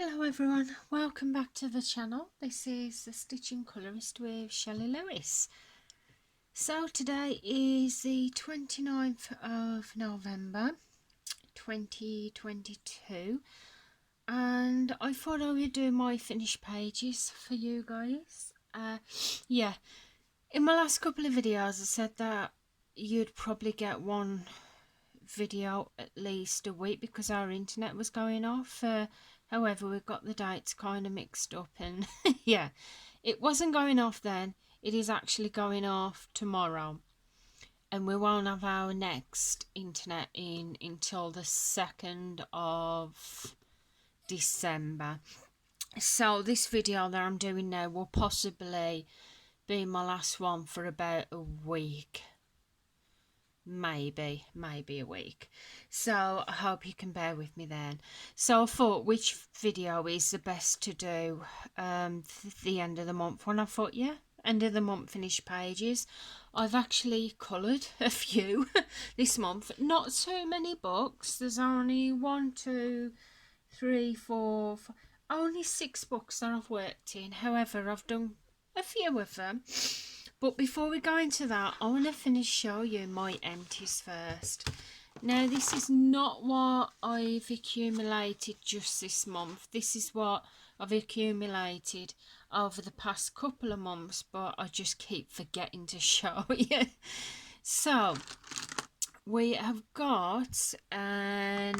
Hello everyone, welcome back to the channel. This is the Stitching Colourist with Shelley Lewis. So today is the 29th of November 2022 and I thought I would do my finished pages for you guys. In my last couple of videos I said that you'd probably get one video at least a week because our internet was going off. However, we've got the dates kind of mixed up and yeah, it wasn't going off then. It is actually going off tomorrow and we won't have our next internet in until the 2nd of December. So this video that I'm doing now will possibly be my last one for about a week. Maybe a week, so I hope you can bear with me then. So I thought, which video is the best to do the end of the month one? I thought, yeah, end of the month finished pages. I've actually coloured a few this month, not so many books. There's only 1, 2, 3, 4, 5, only 6 books that I've worked in. However, I've done a few of them. But before we go into that, I want to show you my empties first. Now, this is not what I've accumulated just this month. This is what I've accumulated over the past couple of months, but I just keep forgetting to show you. So, we have got an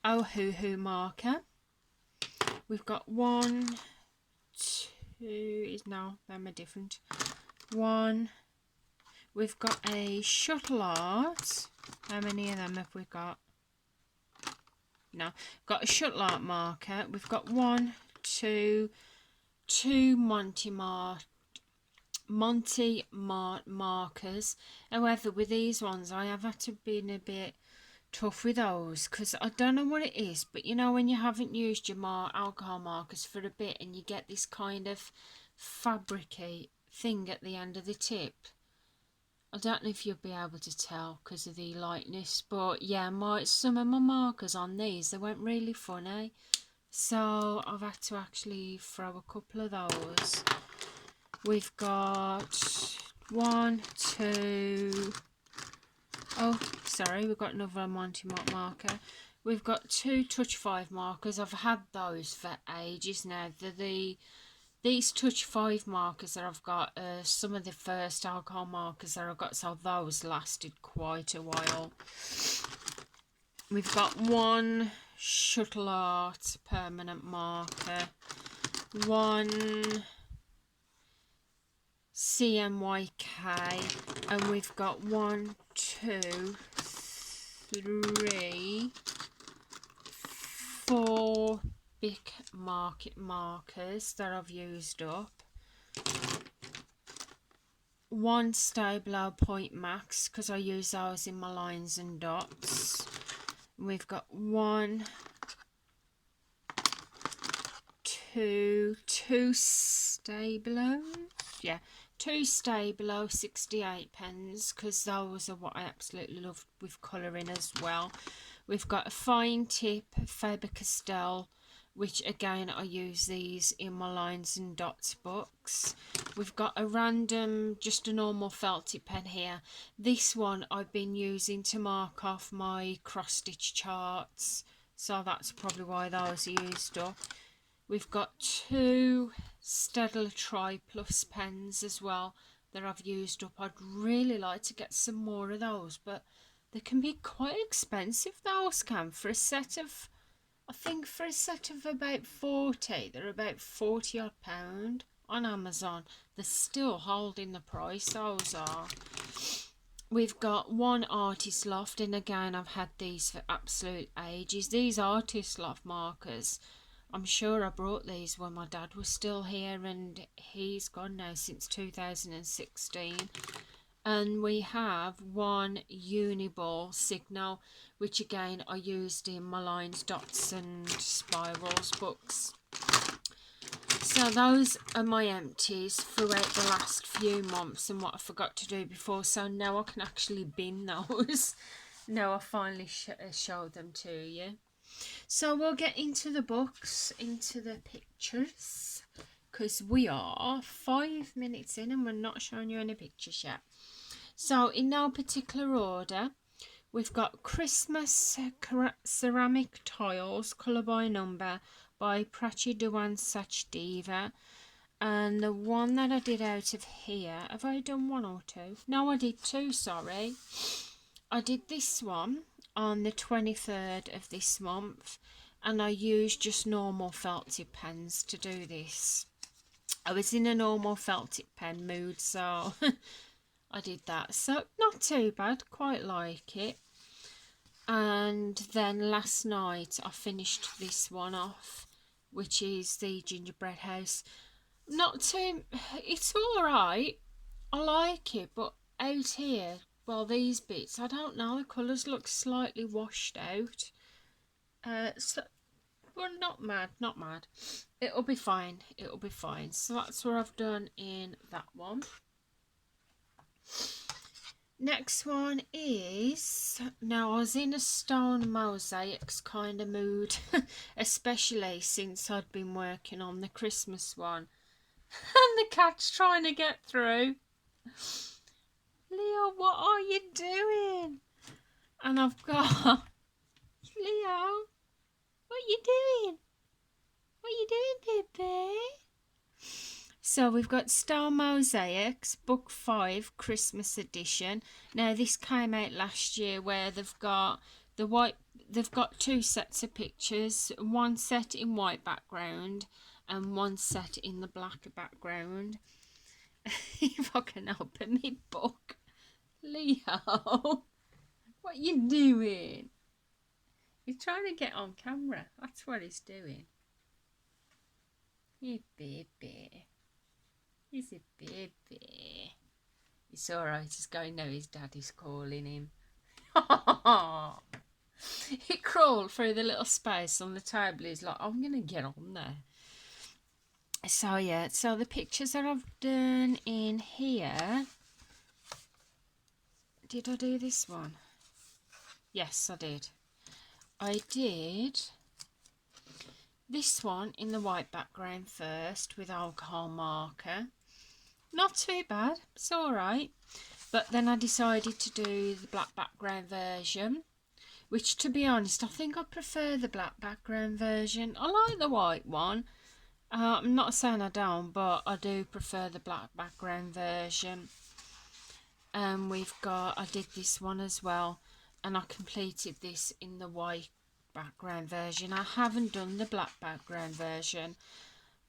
Ohuhu marker. We've got 1, 2, no, them are different. 1, we've got a shuttle art. How many of them have we got? No, got a shuttle art marker. We've got 1, 2 Monty Mart markers. However, with these ones I have had to be a bit tough with those because I don't know what it is, but you know when you haven't used your alcohol markers for a bit and you get this kind of fabricy thing at the end of the tip. I don't know if you'll be able to tell because of the lightness, but yeah, some of my markers on these, they went really funny, so I've had to actually throw a couple of those. We've got 1, 2, oh sorry, we've got another Monty Mart marker. We've got 2 Touch 5 markers. I've had those for ages now. These Touch 5 markers that I've got are some of the first alcohol markers that I've got, so those lasted quite a while. We've got 1 shuttle art permanent marker, 1 CMYK, and we've got 1, 2, 3, 4 big market markers that I've used up, 1 Stabilo Point Max because I use those in my lines and dots. We've got 1, 2 Stabilo, yeah, 2 Stabilo 68 pens because those are what I absolutely love with colouring as well. We've got a fine tip Faber-Castell, which again I use these in my lines and dots books. We've got a random, just a normal felt tip pen here. This one I've been using to mark off my cross stitch charts, so that's probably why those are used up. We've got 2 Staedtler Tri Plus pens as well that I've used up. I'd really like to get some more of those, but they can be quite expensive, those can, for a set of, I think for a set of about 40, they're about £40 odd on Amazon. They're still holding the price, those are. We've got 1 Artist Loft, and again I've had these for absolute ages. These Artist Loft markers, I'm sure I brought these when my dad was still here, and he's gone now since 2016. And we have 1 Uniball Signal, which again I used in my lines, dots and spirals books. So those are my empties throughout the last few months and what I forgot to do before. So now I can actually bin those. Now I finally showed them to you. So we'll get into the books, into the pictures, because we are 5 minutes in and we're not showing you any pictures yet. So in no particular order, we've got Christmas ceramic tiles, colour by number, by Prachi Dewan Sachdeva. And the one that I did out of here, have I done one or two? No, I did two, sorry. I did this one on the 23rd of this month, and I used just normal felt tip pens to do this. I was in a normal felt tip pen mood, so I did that. So not too bad, quite like it. And then last night I finished this one off, which is the gingerbread house. Not too, it's all right. I like it, but out here, well, these bits, I don't know, the colours look slightly washed out. So, well, not mad, not mad. It'll be fine, it'll be fine. So that's what I've done in that one. Next one is, now I was in a stone mosaics kind of mood, especially since I'd been working on the Christmas one. And the cat's trying to get through. Leo, what are you doing? And I've got Leo, what you doing? What you doing, baby? So we've got Star Mosaics, Book 5, Christmas edition. Now this came out last year, where they've got the white. They've got two sets of pictures, one set in white background and one set in the black background. If I can open my book. Leo, what you doing? He's trying to get on camera. That's what he's doing. You baby. He's a baby. It's alright, he's going now, his daddy's calling him. He crawled through the little space on the table. He's like, I'm going to get on there. So yeah, so the pictures that I've done in here. Did I do this one? Yes, I did. I did this one in the white background first with alcohol marker. Not too bad, it's alright. But then I decided to do the black background version, which, to be honest, I think I prefer the black background version. I like the white one. I'm not saying I don't, but I do prefer the black background version. And I did this one as well, and I completed this in the white background version. I haven't done the black background version.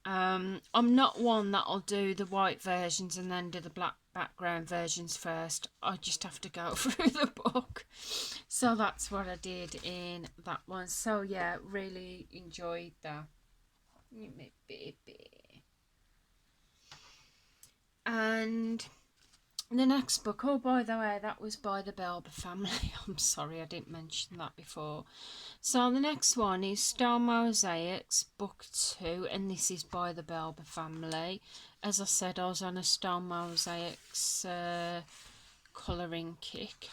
I'm not one that'll do the white versions and then do the black background versions first. I just have to go through the book. So that's what I did in that one. So yeah, really enjoyed that. You my baby. And the next book, oh, by the way, that was by the Belber family. I'm sorry I didn't mention that before. So the next one is Star Mosaics, Book 2, and this is by the Belber family. As I said, I was on a Star Mosaics colouring kick.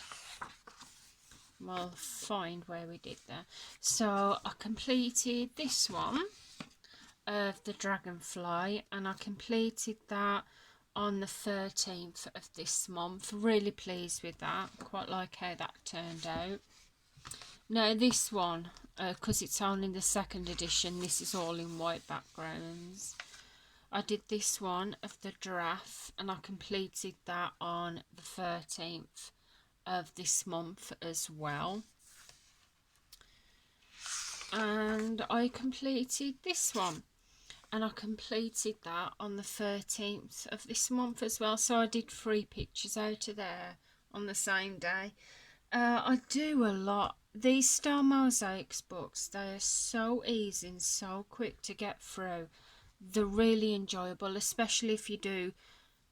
We'll find where we did that. So I completed this one of the dragonfly, and I completed that on the 13th of this month. Really pleased with that. Quite like how that turned out. Now this one, because it's only the second edition, this is all in white backgrounds. I did this one of the giraffe, and I completed that on the 13th of this month as well. And I completed this one, and I completed that on the 13th of this month as well. So I did 3 pictures out of there on the same day. I do a lot. These Star Mosaics books, they are so easy and so quick to get through. They're really enjoyable, especially if you do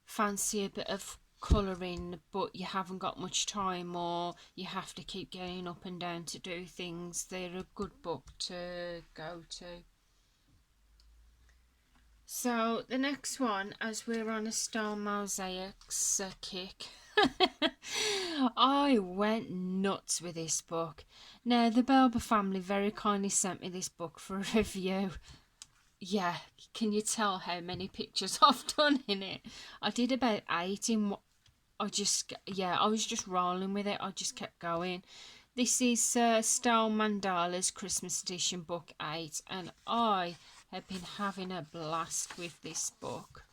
fancy a bit of colouring but you haven't got much time, or you have to keep getting up and down to do things. They're a good book to go to. So the next one, as we're on a Star Mosaics kick, I went nuts with this book. Now, the Belber family very kindly sent me this book for a review. Yeah, can you tell how many pictures I've done in it? I did about 8 in I was just rolling with it. I just kept going. This is Style Mandala's Christmas edition, book 8, and I have been having a blast with this book.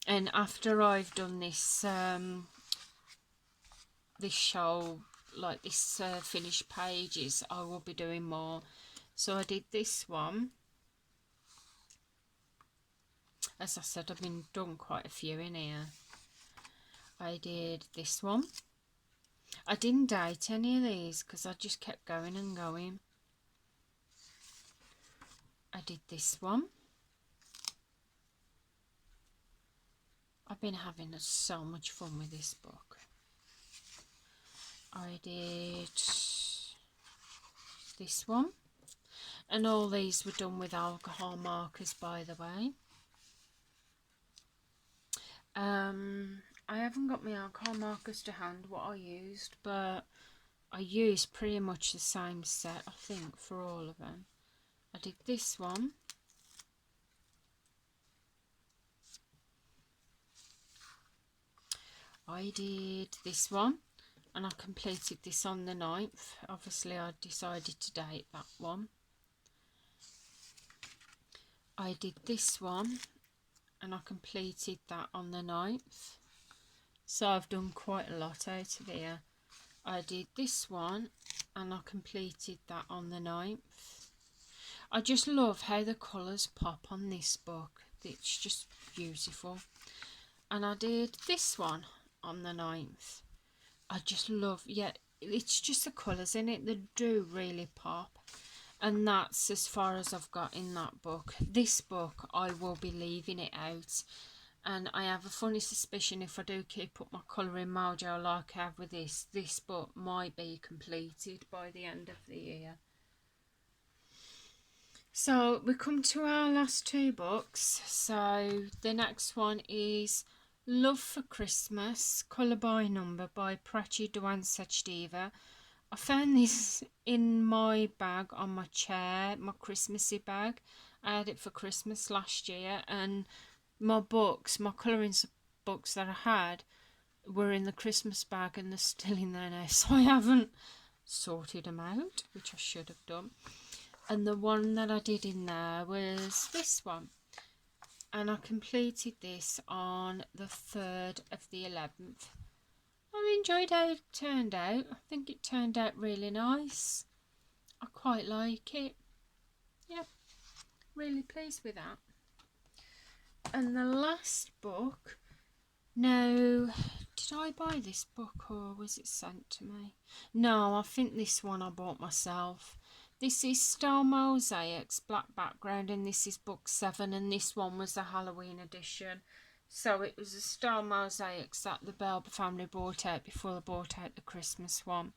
And after I've done this this show, like this finished pages, I will be doing more. So I did this one. As I said, I've been done quite a few in here. I did this one. I didn't date any of these because I just kept going and going. I did this one. I've been having so much fun with this book. I did this one. And all these were done with alcohol markers, by the way. I haven't got my alcohol markers to hand what I used, but I used pretty much the same set, I think, for all of them. I did this one. I did this one, and I completed this on the 9th. Obviously, I decided to date that one. I did this one, and I completed that on the 9th. So I've done quite a lot out of here. I did this one, and I completed that on the 9th. I just love how the colours pop on this book. It's just beautiful. And I did this one on the 9th. I just love, yeah, it's just the colours in it that do really pop. And that's as far as I've got in that book. This book, I will be leaving it out. And I have a funny suspicion if I do keep up my colouring mojo like I have with this book might be completed by the end of the year. So we come to our last 2 books. So the next one is Love for Christmas, Colour by Number by Prachi Dewan Sachdeva. I found this in my bag on my chair, my Christmassy bag. I had it for Christmas last year, and my books, my colouring books that I had were in the Christmas bag and they're still in there now, so I haven't sorted them out, which I should have done. And the one that I did in there was this one, and I completed this on the 3rd of the 11th. I enjoyed how it turned out. I think it turned out really nice. I quite like it. Yeah, really pleased with that. And the last book, now, did I buy this book or was it sent to me? No, I think this one I bought myself. This is Star Mosaics, black background, and this is book 7, and this one was the Halloween edition. So it was a Star Mosaics that the Belber family brought out before they brought out the Christmas one.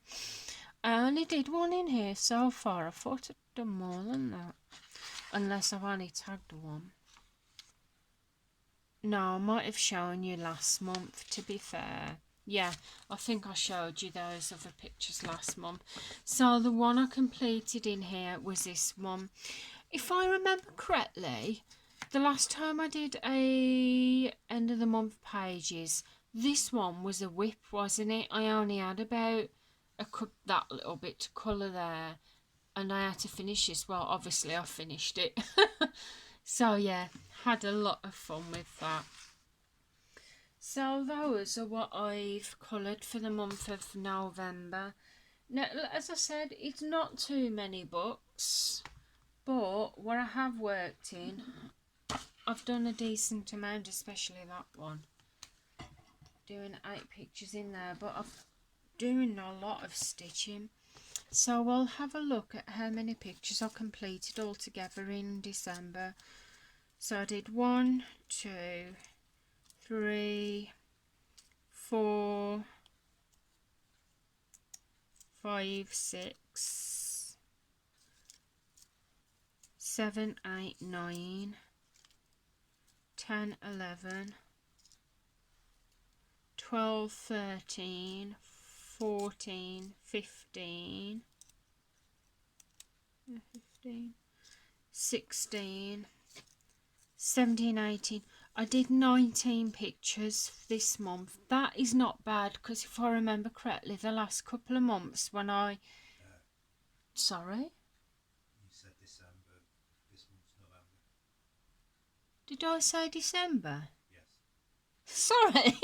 I only did one in here so far. I thought I'd done more than that, unless I've only tagged one. No, I might have shown you last month, to be fair. Yeah, I think I showed you those other pictures last month. So the one I completed in here was this one. If I remember correctly, the last time I did a end of the month pages, this one was a whip, wasn't it? I only had about that little bit to colour there, and I had to finish this. Well, obviously I finished it. So yeah, had a lot of fun with that. So those are what I've coloured for the month of November. Now, as I said, it's not too many books, but what I have worked in, I've done a decent amount, especially that one. Doing 8 pictures in there, but I'm doing a lot of stitching. So we'll have a look at how many pictures I completed altogether in December. So I did 1, 2, 3, 4, 5, 6, 7, 8, 9, 10, 11, 12, 13, 14, 15, 16, 17, 18. I did 19 pictures this month. That is not bad, because if I remember correctly, the last couple of months when I... Sorry? You said December. This month's November. Did I say December? Yes. Sorry.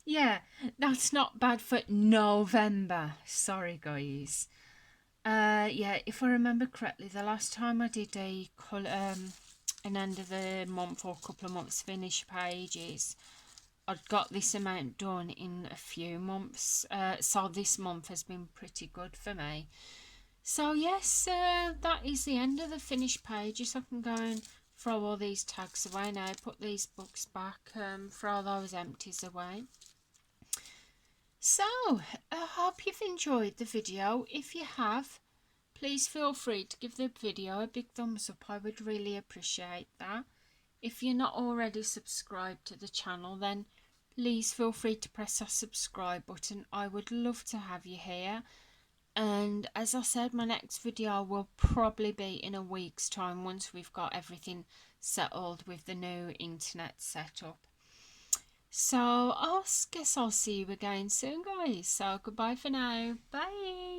Yeah, that's not bad for November. Sorry, guys. Yeah, if I remember correctly, the last time I did a an end of the month or couple of months finish pages, I'd got this amount done in a few months. So this month has been pretty good for me. So yes, that is the end of the finished pages. I can go and throw all these tags away now, put these books back, throw those empties away. So, I hope you've enjoyed the video. If you have, please feel free to give the video a big thumbs up. I would really appreciate that. If you're not already subscribed to the channel, then please feel free to press that subscribe button. I would love to have you here. And as I said, my next video will probably be in a week's time, once we've got everything settled with the new internet setup. So I guess I'll see you again soon, guys. So goodbye for now. Bye.